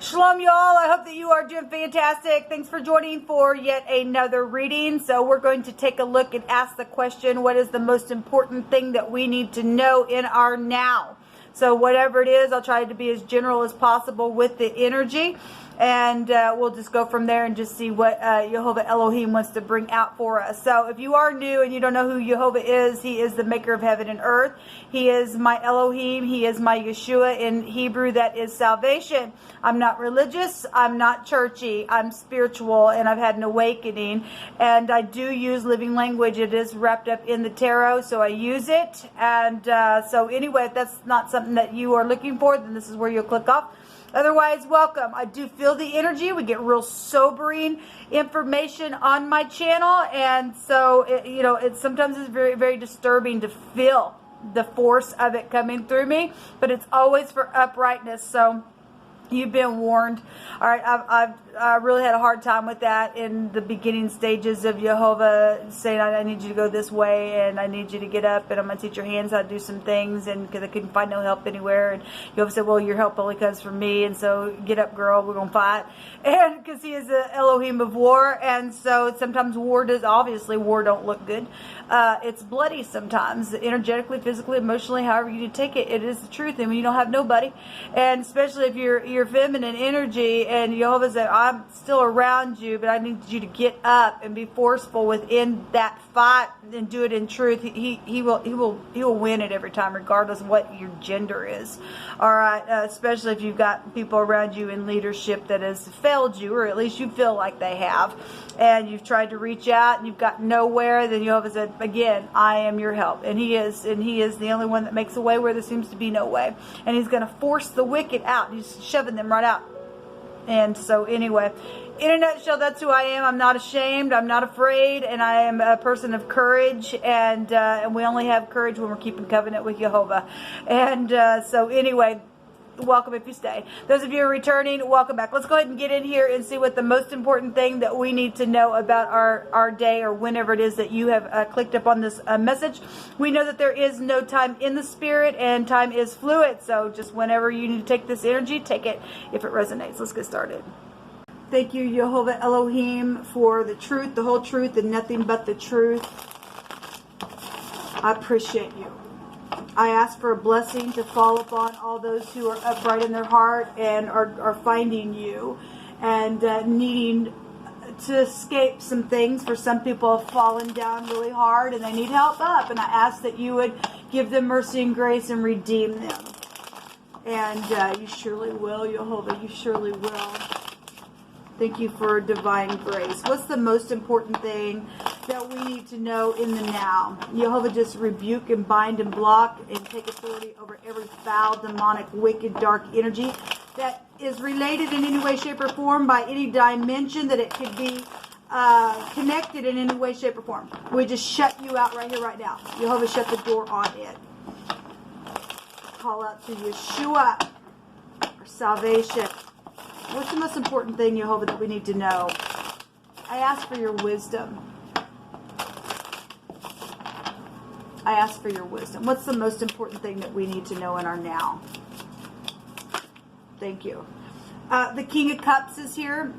Shalom, y'all. I hope that you are doing fantastic. Thanks for joining for yet another reading. So we're going to take a look and ask the question, what is the most important thing that we need to know in our now? So whatever it is, I'll try to be as general as possible with the energy. And we'll just go from there and just see what Yehovah Elohim wants to bring out for us. So if you are new and you don't know who Yehovah is, he is the maker of heaven and earth. He is my Elohim. He is my Yeshua. In Hebrew, that is salvation. I'm not religious. I'm not churchy. I'm spiritual, and I've had an awakening. And I do use living language. It is wrapped up in the tarot, so I use it. And so anyway, if that's not something that you are looking for, then this is where you'll click off. Otherwise, welcome. I do feel the energy. We get real sobering information on my channel. And so, it sometimes is very, very disturbing to feel the force of it coming through me. But it's always for uprightness. So you've been warned. All right, I really had a hard time with that in the beginning stages of Yehovah saying, I need you to go this way, and I need you to get up, and I'm going to teach your hands how to do some things, and because I couldn't find no help anywhere. And Yehovah said, well, your help only comes from me, and so get up, girl, we're going to fight. And because he is the Elohim of war, and so sometimes war don't look good. It's bloody sometimes, energetically, physically, emotionally, however you take it. It is the truth, and when you don't have nobody, and especially if you're feminine energy, and Yehovah said, I'm still around you, but I need you to get up and be forceful within that fight and do it in truth. He will win it every time, regardless of what your gender is. All right, especially if you've got people around you in leadership that has failed you, or at least you feel like they have, and you've tried to reach out and you've got nowhere. Then Yehovah said, again, I am your help, and he is the only one that makes a way where there seems to be no way, and he's going to force the wicked out. He's shoving them right out. And so anyway, in a nutshell, that's who I am. I'm not ashamed. I'm not afraid. And I am a person of courage. And we only have courage when we're keeping covenant with Yehovah. And so anyway, welcome if you stay. Those of you who are returning, welcome back. Let's go ahead and get in here and see what the most important thing that we need to know about our day, or whenever it is that you have clicked up on this message. We know that there is no time in the spirit, and time is fluid. So just whenever you need to take this energy, take it if it resonates. Let's get started. Thank you, Yehovah Elohim, for the truth, the whole truth, and nothing but the truth. I appreciate you. I ask for a blessing to fall upon all those who are upright in their heart and are finding you and needing to escape some things. For some people have fallen down really hard and they need help up. And I ask that you would give them mercy and grace and redeem them. And you surely will, Yehovah. You surely will. Thank you for divine grace. What's the most important thing that we need to know in the now? Yehovah, just rebuke and bind and block and take authority over every foul, demonic, wicked, dark energy that is related in any way, shape, or form by any dimension that it could be connected in any way, shape, or form. We just shut you out right here, right now. Yehovah, shut the door on it. Call out to Yeshua for salvation. What's the most important thing, Yehovah, that we need to know? I ask for your wisdom. I ask for your wisdom. What's the most important thing that we need to know in our now? Thank you. The King of Cups is here.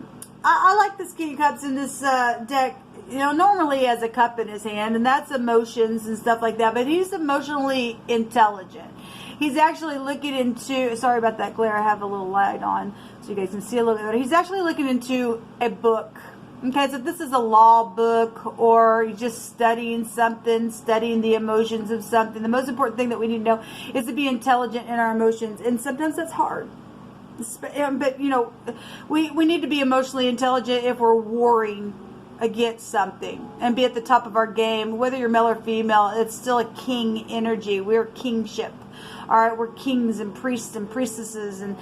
I like this King of Cups in this deck. Normally he has a cup in his hand, and that's emotions and stuff like that, but he's emotionally intelligent. He's actually looking into, sorry about that glare, I have a little light on so you guys can see a little bit better. He's actually looking into a book. Okay, so if this is a law book, or you're just studying something, studying the emotions of something, the most important thing that we need to know is to be intelligent in our emotions. And sometimes that's hard. But, we need to be emotionally intelligent if we're warring against something and be at the top of our game. Whether you're male or female, it's still a king energy. We're kingship. All right, we're kings and priests and priestesses, and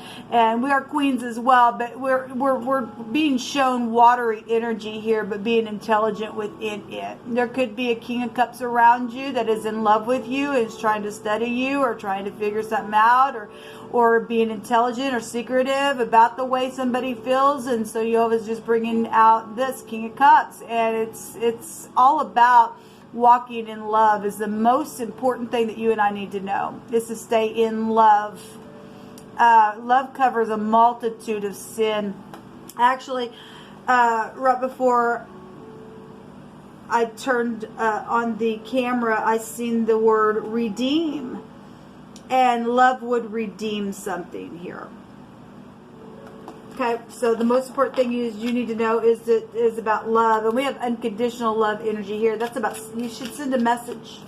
we are queens as well. But we're being shown watery energy here, but being intelligent within it. There could be a King of Cups around you that is in love with you, is trying to study you, or trying to figure something out, or being intelligent or secretive about the way somebody feels. And so Yehovah is just bringing out this King of Cups, and it's all about walking in love. Is the most important thing that you and I need to know, is to stay in love. love covers a multitude of sin. Actually, right before I turned on the camera, I seen the word redeem. And love would redeem something here. Okay, so the most important thing you need to know is about love. And we have unconditional love energy here. That's about, you should send a message.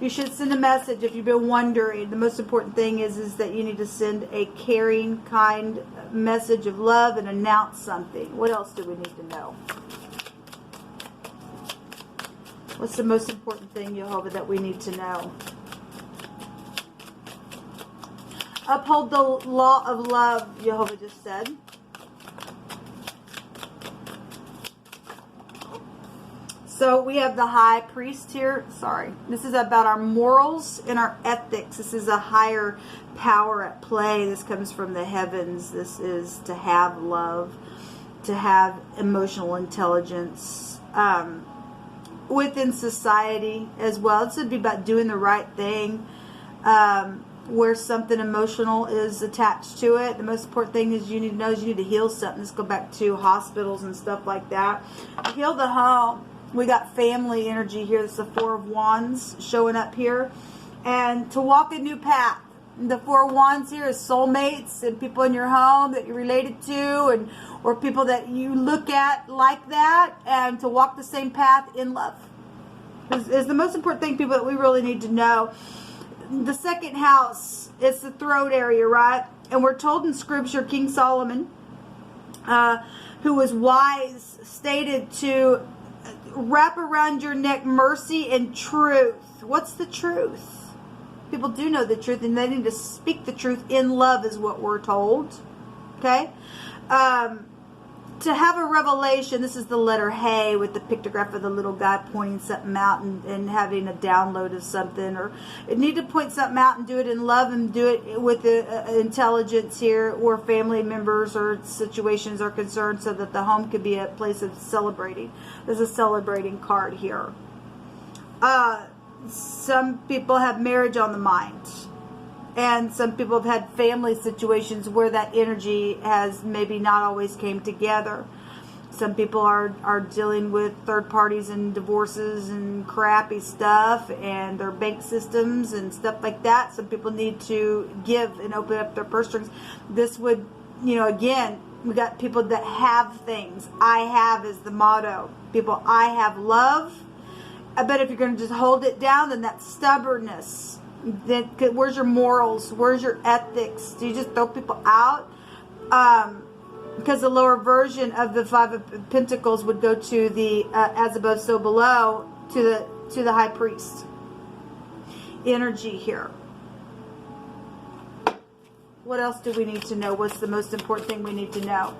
You should send a message if you've been wondering. The most important thing is that you need to send a caring, kind message of love and announce something. What else do we need to know? What's the most important thing, Jehovah, that we need to know? Uphold the law of love, Jehovah just said. So we have the high priest here. Sorry. This is about our morals and our ethics. This is a higher power at play. This comes from the heavens. This is to have love, to have emotional intelligence within society as well. This would be about doing the right thing. Where something emotional is attached to it. The most important thing is you need to know is you need to heal something. Let's go back to hospitals and stuff like that. Heal the home. We got family energy here. This is the Four of Wands showing up here. And to walk a new path. The Four of Wands here is soulmates and people in your home that you're related to, and or people that you look at like that, and to walk the same path in love is the most important thing, people, that we really need to know. The second house, it's the throat area, right? And we're told in Scripture, King Solomon, who was wise, stated to wrap around your neck mercy and truth. What's the truth? People do know the truth, and they need to speak the truth in love is what we're told. Okay? To have a revelation, this is the letter Hey with the pictograph of the little guy pointing something out and having a download of something. Or you need to point something out and do it in love and do it with the intelligence here, where family members or situations are concerned, so that the home could be a place of celebrating. There's a celebrating card here. Some people have marriage on the mind. And some people have had family situations where that energy has maybe not always came together. Some people are dealing with third parties and divorces and crappy stuff and their bank systems and stuff like that. Some people need to give and open up their purse strings. This would, again, we got people that have things. I have is the motto. People, I have love. I bet if you're going to just hold it down, then that's stubbornness. Then where's your morals? Where's your ethics? Do you just throw people out? Because the lower version of the Five of Pentacles would go to the as above, so below, to the high priest energy here. What else do we need to know? What's the most important thing we need to know?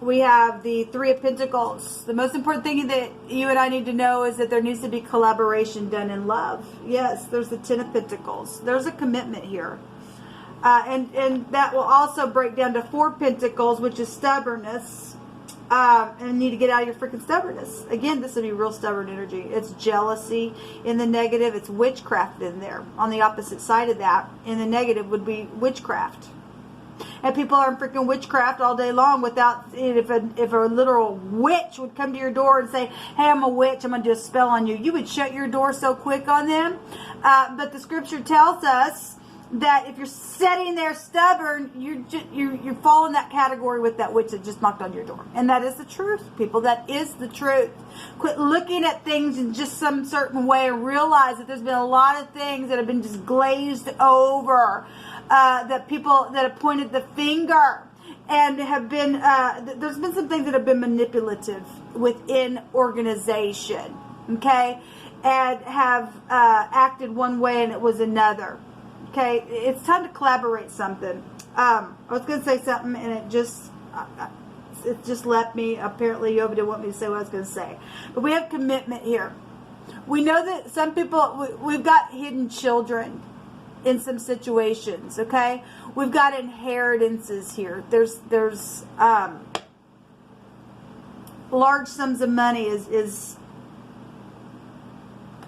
We have the Three of Pentacles. The most important thing that you and I need to know is that there needs to be collaboration done in love. Yes, there's the Ten of Pentacles. There's a commitment here. And that will also break down to Four Pentacles, which is stubbornness. And you need to get out of your freaking stubbornness. Again, this would be real stubborn energy. It's jealousy in the negative. It's witchcraft in there. On the opposite side of that, in the negative, would be witchcraft. And people are in freaking witchcraft all day long without, if a literal witch would come to your door and say, hey, I'm a witch, I'm going to do a spell on you, you would shut your door so quick on them. But the scripture tells us that if you're sitting there stubborn, you fall in that category with that witch that just knocked on your door. And that is the truth, people. That is the truth. Quit looking at things in just some certain way and realize that there's been a lot of things that have been just glazed over. That people that have pointed the finger and have been, there's been some things that have been manipulative within organization, okay, and have acted one way and it was another, okay. It's time to collaborate something. I was going to say something and it just left me. Apparently, Yoba didn't want me to say what I was going to say. But we have commitment here. We know that some people, we've got hidden children in some situations, okay? We've got inheritances here. There's large sums of money is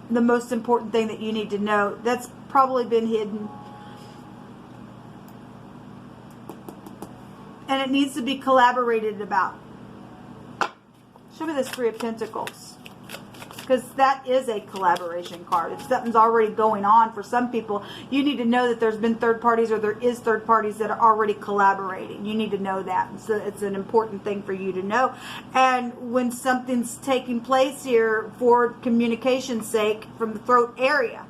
the most important thing that you need to know. That's probably been hidden. And it needs to be collaborated about. Show me this Three of Pentacles. Because that is a collaboration card. If something's already going on for some people, you need to know that there's been third parties, or there is third parties that are already collaborating. You need to know that. So it's an important thing for you to know. And when something's taking place here for communication's sake from the throat area,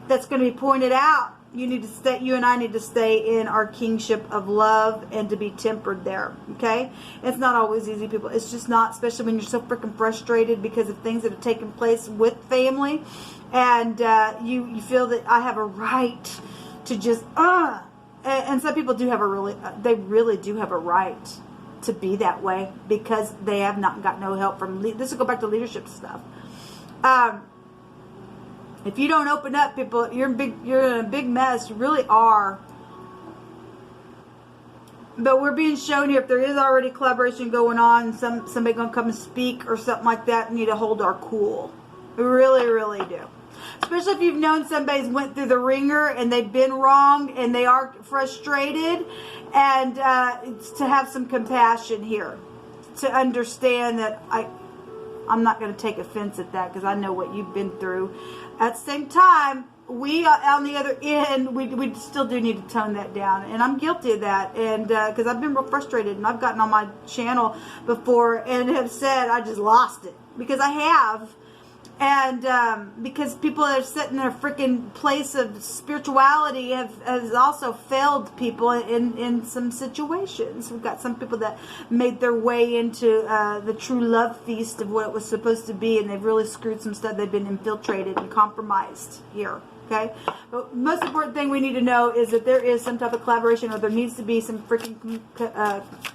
that's going to be pointed out. You need to stay. You and I need to stay in our kingship of love and to be tempered there. Okay, it's not always easy, people. It's just not, especially when you're so freaking frustrated because of things that have taken place with family, and you feel that I have a right to just and some people do have they really do have a right to be that way because they have not got no help from. This will go back to leadership stuff. If you don't open up, people, you're in a big mess. You really are. But we're being shown here, if there is already collaboration going on, somebody going to come and speak or something like that, we need to hold our cool. We really, really do. Especially if you've known somebody's went through the ringer and they've been wrong and they are frustrated, and to have some compassion here. To understand that I'm not going to take offense at that because I know what you've been through. At the same time, we on the other end, we still do need to tone that down, and I'm guilty of that. And because I've been real frustrated, and I've gotten on my channel before and have said I just lost it because I have, and because people that are sitting in a freaking place of spirituality has also failed people in some situations. We've got some people that made their way into the true love feast of what it was supposed to be, and they've really screwed some stuff. They've been infiltrated and compromised here. Okay, but most important thing we need to know is that there is some type of collaboration, or there needs to be some freaking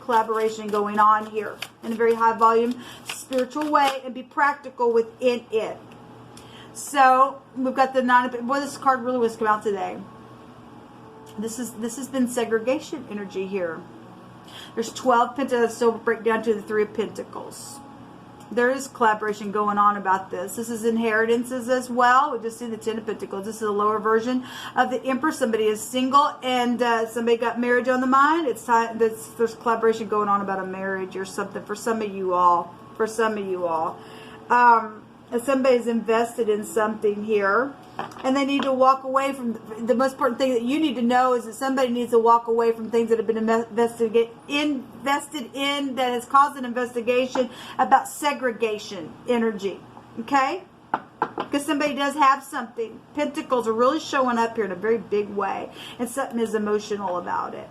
collaboration going on here in a very high volume, spiritual way, and be practical within it. So we've got the Nine of... Boy, this card really was come out today. This has been segregation energy here. There's 12 pentacles, so we'll break down to the Three of Pentacles. There is collaboration going on about this. This is inheritances as well. We just see the Ten of Pentacles. This is a lower version of the Emperor. Somebody is single and somebody got marriage on the mind. It's time. There's collaboration going on about a marriage or something for some of you all. For some of you all. Somebody's invested in something here, and they need to walk away from the most important thing that you need to know is that somebody needs to walk away from things that have been invested in that has caused an investigation about segregation energy. Okay, because somebody does have something. Pentacles are really showing up here in a very big way, and something is emotional about it.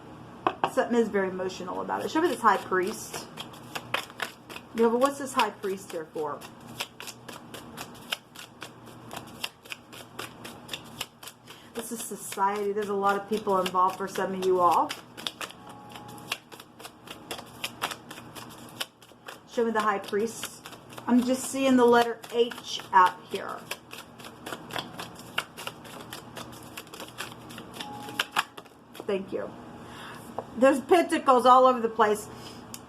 Something is very emotional about it. Show me this High Priest. Yeah, but what's this High Priest here for? This is society. There's a lot of people involved for some of you all. Show me the High Priest. I'm just seeing the letter H out here. Thank you. There's pentacles all over the place.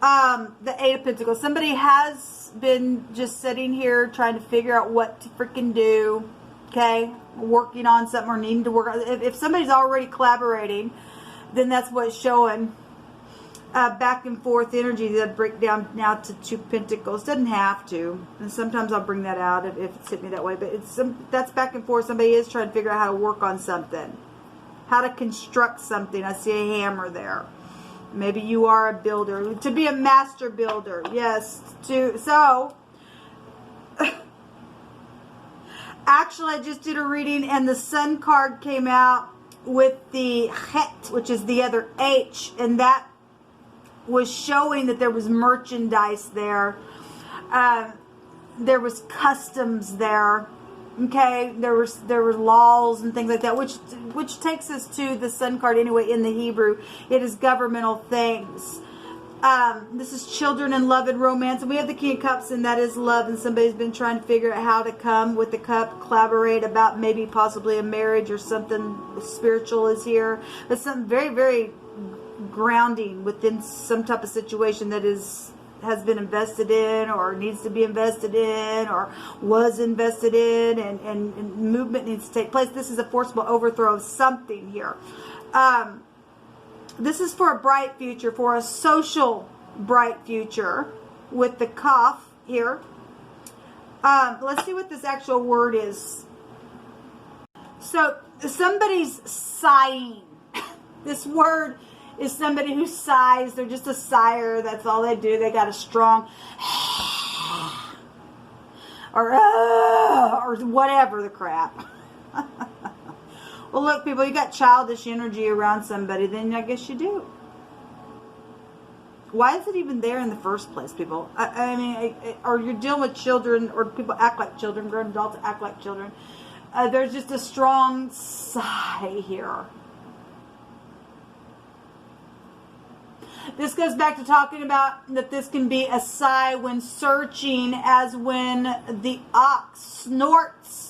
The Eight of Pentacles. Somebody has been just sitting here trying to figure out what to freaking do. Okay, working on something or needing to work on. If somebody's already collaborating, then that's what's showing. Back and forth energy that break down now to Two Pentacles. Doesn't have to, and sometimes I'll bring that out if it's hit me that way. But that's back and forth. Somebody is trying to figure out how to work on something, how to construct something. I see a hammer there. Maybe you are a builder. To be a master builder, yes. Actually, I just did a reading and the Sun card came out with the Het, which is the other H, and that was showing that there was merchandise there. There was customs there. Okay, there were laws and things like that, which takes us to the Sun card anyway in the Hebrew. It is governmental things. This is children and love and romance, and we have the King of Cups, and that is love, and somebody's been trying to figure out how to come with the cup, collaborate about maybe possibly a marriage or something spiritual is here, but something very, very grounding within some type of situation that is has been invested in or needs to be invested in or was invested in, and movement needs to take place. This is a forcible overthrow of something here. This is for a bright future, for a social bright future with the cough here. Let's see what this actual word is. So somebody's sighing. This word is somebody who sighs. They're just a sigher. That's all they do. They got a strong or whatever the crap. Well, look, people, you got childish energy around somebody, then I guess you do. Why is it even there in the first place, people? I mean, or you're dealing with children, or people act like children, grown adults act like children. There's just a strong sigh here. This goes back to talking about that this can be a sigh when searching, as when the ox snorts,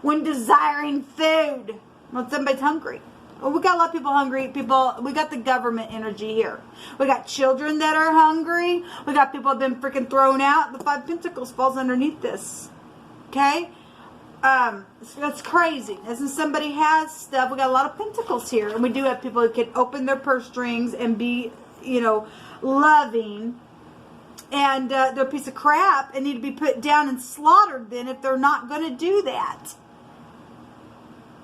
when desiring food, when somebody's hungry. Well, we got a lot of people hungry. People, we got the government energy here. We got children that are hungry. We got people that have been freaking thrown out. The 5 Pentacles falls underneath this. Okay? That's crazy. As in somebody has stuff, we got a lot of pentacles here. And we do have people who can open their purse strings and be, loving. And they're a piece of crap and need to be put down and slaughtered then if they're not going to do that.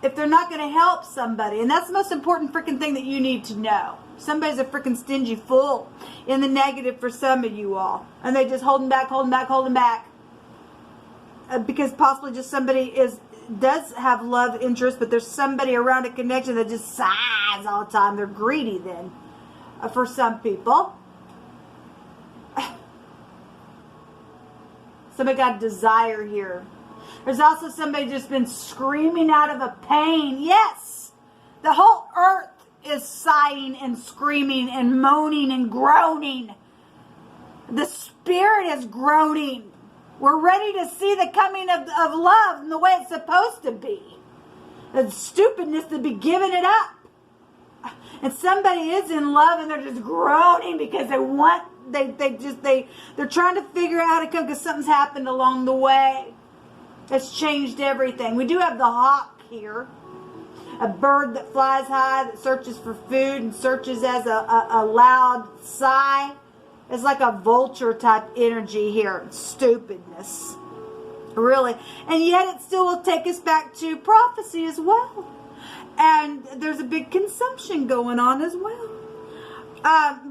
If they're not going to help somebody. And that's the most important freaking thing that you need to know. Somebody's a freaking stingy fool in the negative for some of you all. And they just holding back. Because possibly just somebody does have love interest, but there's somebody around a connection that just sighs all the time. They're greedy then, for some people. Somebody got a desire here. There's also somebody just been screaming out of a pain. Yes, the whole earth is sighing and screaming and moaning and groaning. The spirit is groaning. We're ready to see the coming of love in the way it's supposed to be. The stupidness to be giving it up. And somebody is in love and they're just groaning because they're trying to figure out how to come because something's happened along the way that's changed everything. We do have the hawk here. A bird that flies high, that searches for food and searches as a loud sigh. It's like a vulture type energy here. Stupidness. Really. And yet it still will take us back to prophecy as well. And there's a big consumption going on as well.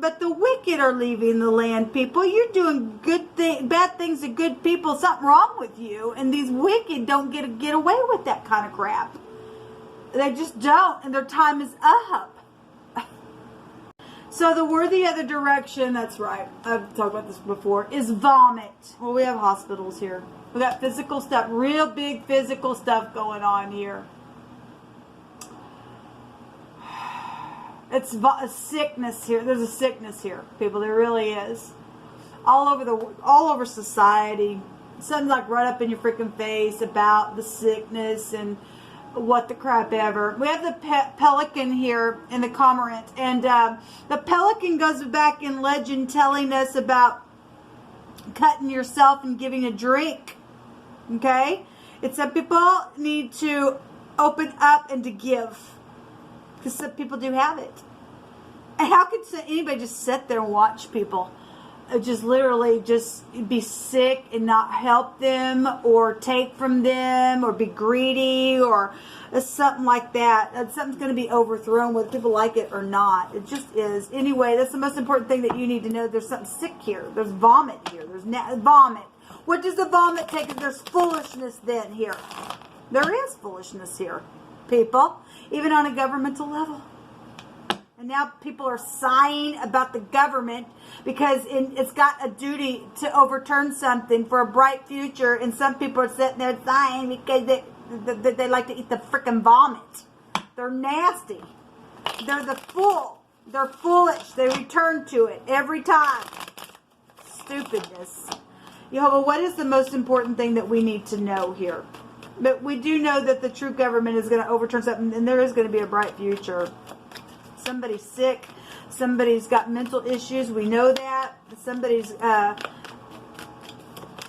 But the wicked are leaving the land, people. You're doing bad things to good people. Something wrong with you. And these wicked don't get away with that kind of crap. They just don't. And their time is up. So the word the other direction, that's right, I've talked about this before, is vomit. Well, we have hospitals here. We got physical stuff, real big physical stuff going on here. It's a sickness here. There's a sickness here, people. There really is. All over society. Something like right up in your freaking face about the sickness and what the crap ever. We have the pelican here in the cormorant, and the pelican goes back in legend telling us about cutting yourself and giving a drink. Okay? It's that people need to open up and to give, because some people do have it. And how could anybody just sit there and watch people just literally just be sick and not help them or take from them or be greedy or something like that? Something's going to be overthrown whether people like it or not. It just is. Anyway, that's the most important thing that you need to know. There's something sick here. There's vomit here. There's vomit. What does the vomit take? There's foolishness then here. There is foolishness here, people, even on a governmental level. And now people are sighing about the government because it's got a duty to overturn something for a bright future. And some people are sitting there sighing because they like to eat the freaking vomit. They're nasty. They're the fool. They're foolish. They return to it every time. Stupidness. Jehovah, what is the most important thing that we need to know here? But we do know that the true government is going to overturn something, and there is going to be a bright future. Somebody's sick. Somebody's got mental issues. We know that. Somebody's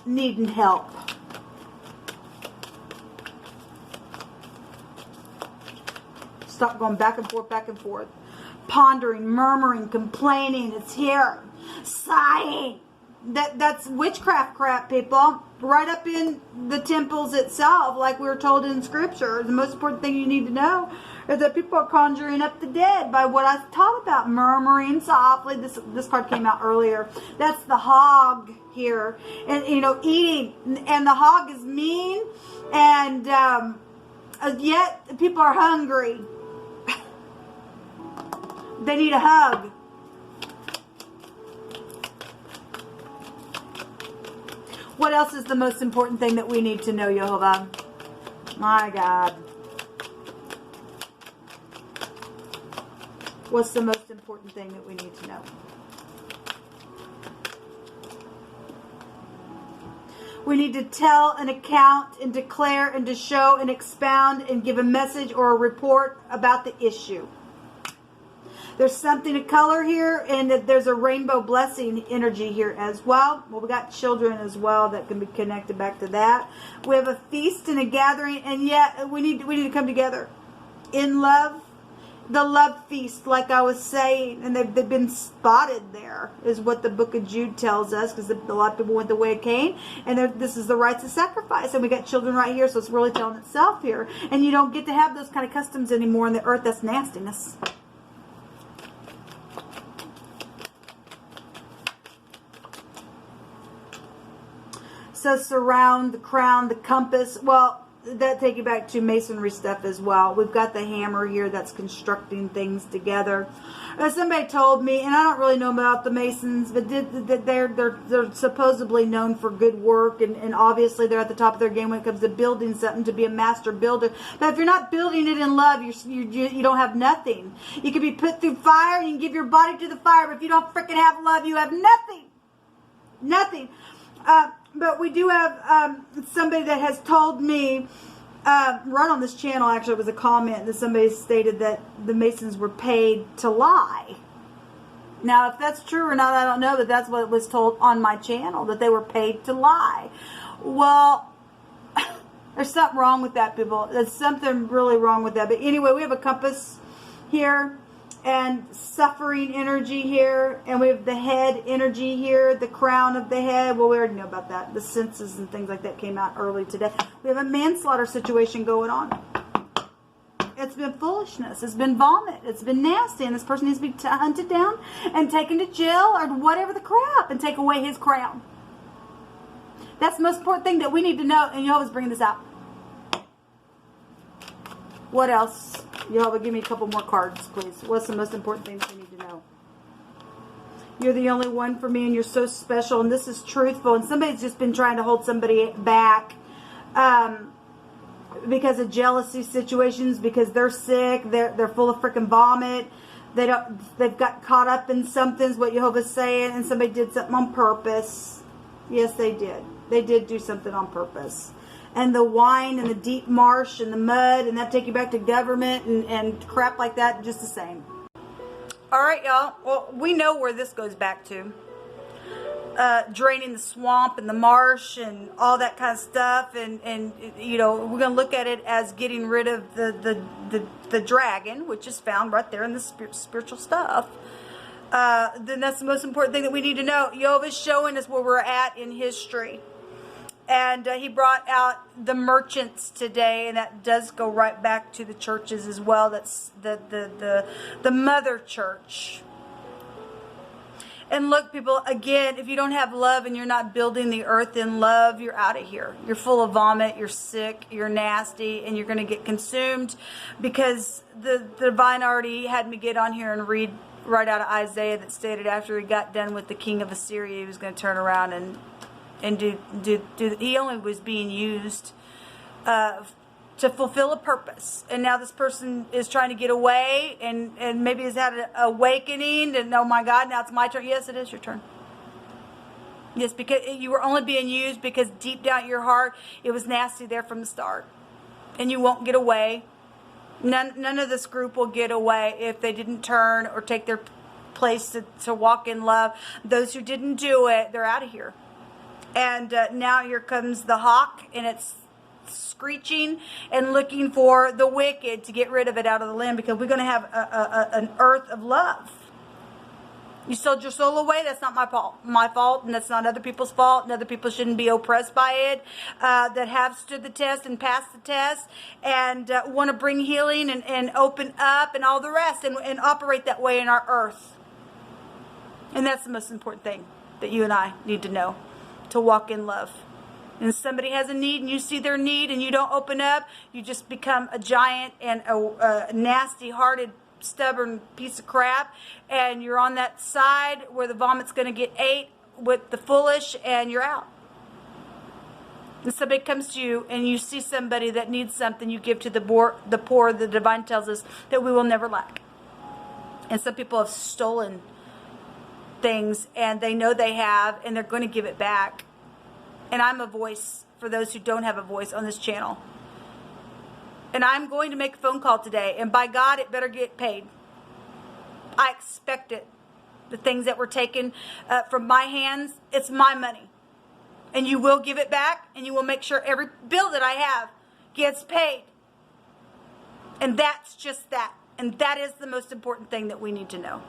needing help. Stop going back and forth, back and forth. Pondering, murmuring, complaining. It's here. Sighing. That's witchcraft crap, people. Right up in the temples itself, like we were told in Scripture. The most important thing you need to know is that people are conjuring up the dead by what I taught about. Murmuring softly. This card came out earlier. That's the hog here. And, you know, eating. And the hog is mean. And yet people are hungry. They need a hug. What else is the most important thing that we need to know, Jehovah? My God. What's the most important thing that we need to know? We need to tell an account and declare and to show and expound and give a message or a report about the issue. There's something to color here, and that there's a rainbow blessing energy here as well. Well, we got children as well that can be connected back to that. We have a feast and a gathering, and yet we need to come together in love. The love feast, like I was saying, and they've been spotted there, is what the book of Jude tells us, because a lot of people went the way of Cain, and this is the rites of sacrifice, and we got children right here, so it's really telling itself here. And you don't get to have those kind of customs anymore on the earth. That's nastiness. So surround, the crown, the compass. Well, that take you back to masonry stuff as well. We've got the hammer here that's constructing things together. Somebody told me, and I don't really know about the Masons, but they're supposedly known for good work, and obviously they're at the top of their game when it comes to building something, to be a master builder. But if you're not building it in love, you don't have nothing. You can be put through fire, and you can give your body to the fire, but if you don't freaking have love, you have nothing. Nothing. But we do have somebody that has told me, right on this channel, actually, it was a comment that somebody stated that the Masons were paid to lie. Now, if that's true or not, I don't know, but that's what was told on my channel, that they were paid to lie. Well, there's something wrong with that, people. There's something really wrong with that. But anyway, we have a compass here, and suffering energy here, and we have the head energy here, the crown of the head. Well, we already know about that. The senses and things like that came out early today. We have a manslaughter situation going on. It's been foolishness. It's been vomit. It's been nasty, and this person needs to be hunted down and taken to jail or whatever the crap, and take away his crown. That's the most important thing that we need to know, and Jehovah's bringing this out. What else? Jehovah, give me a couple more cards, please. What's the most important things we need to know? You're the only one for me, and you're so special, and this is truthful. And somebody's just been trying to hold somebody back because of jealousy situations, because they're sick, they're full of freaking vomit. They've got caught up in something, is what Jehovah's saying, and somebody did something on purpose. Yes, they did. They did do something on purpose. And the wine and the deep marsh and the mud, and that take you back to government and crap like that, just the same. All right, y'all. Well, we know where this goes back to. Draining the swamp and the marsh and all that kind of stuff. And you know, we're going to look at it as getting rid of the dragon, which is found right there in the spiritual stuff. Then that's the most important thing that we need to know. Jehovah's showing us where we're at in history. And he brought out the merchants today, and that does go right back to the churches as well. That's the mother church. And look, people, again, if you don't have love and you're not building the earth in love, you're out of here. You're full of vomit, you're sick, you're nasty, and you're going to get consumed, because the divine already had me get on here and read right out of Isaiah that stated after he got done with the king of Assyria, he was going to turn around and do he only was being used to fulfill a purpose. And now this person is trying to get away, and maybe has had an awakening, and oh my God, now it's my turn. Yes, it is your turn. Yes, because you were only being used because deep down in your heart, it was nasty there from the start. And you won't get away. None of this group will get away if they didn't turn or take their place to walk in love. Those who didn't do it, they're out of here. And now here comes the hawk, and it's screeching and looking for the wicked to get rid of it out of the land, because we're going to have an earth of love. You sold your soul away. That's not my fault, and that's not other people's fault, and other people shouldn't be oppressed by it, that have stood the test and passed the test, and want to bring healing and open up and all the rest, and operate that way in our earth. And that's the most important thing that you and I need to know, to walk in love. And somebody has a need, and you see their need, and you don't open up, you just become a giant and a nasty-hearted, stubborn piece of crap, and you're on that side where the vomit's going to get ate with the foolish, and you're out. And somebody comes to you, and you see somebody that needs something, you give to the poor. The divine tells us that we will never lack. And some people have stolen things, and they know they have, and they're going to give it back. And I'm a voice for those who don't have a voice on this channel. And I'm going to make a phone call today, and by God, it better get paid. I expect it. The things that were taken from my hands, it's my money. And you will give it back, and you will make sure every bill that I have gets paid. And that's just that. And that is the most important thing that we need to know.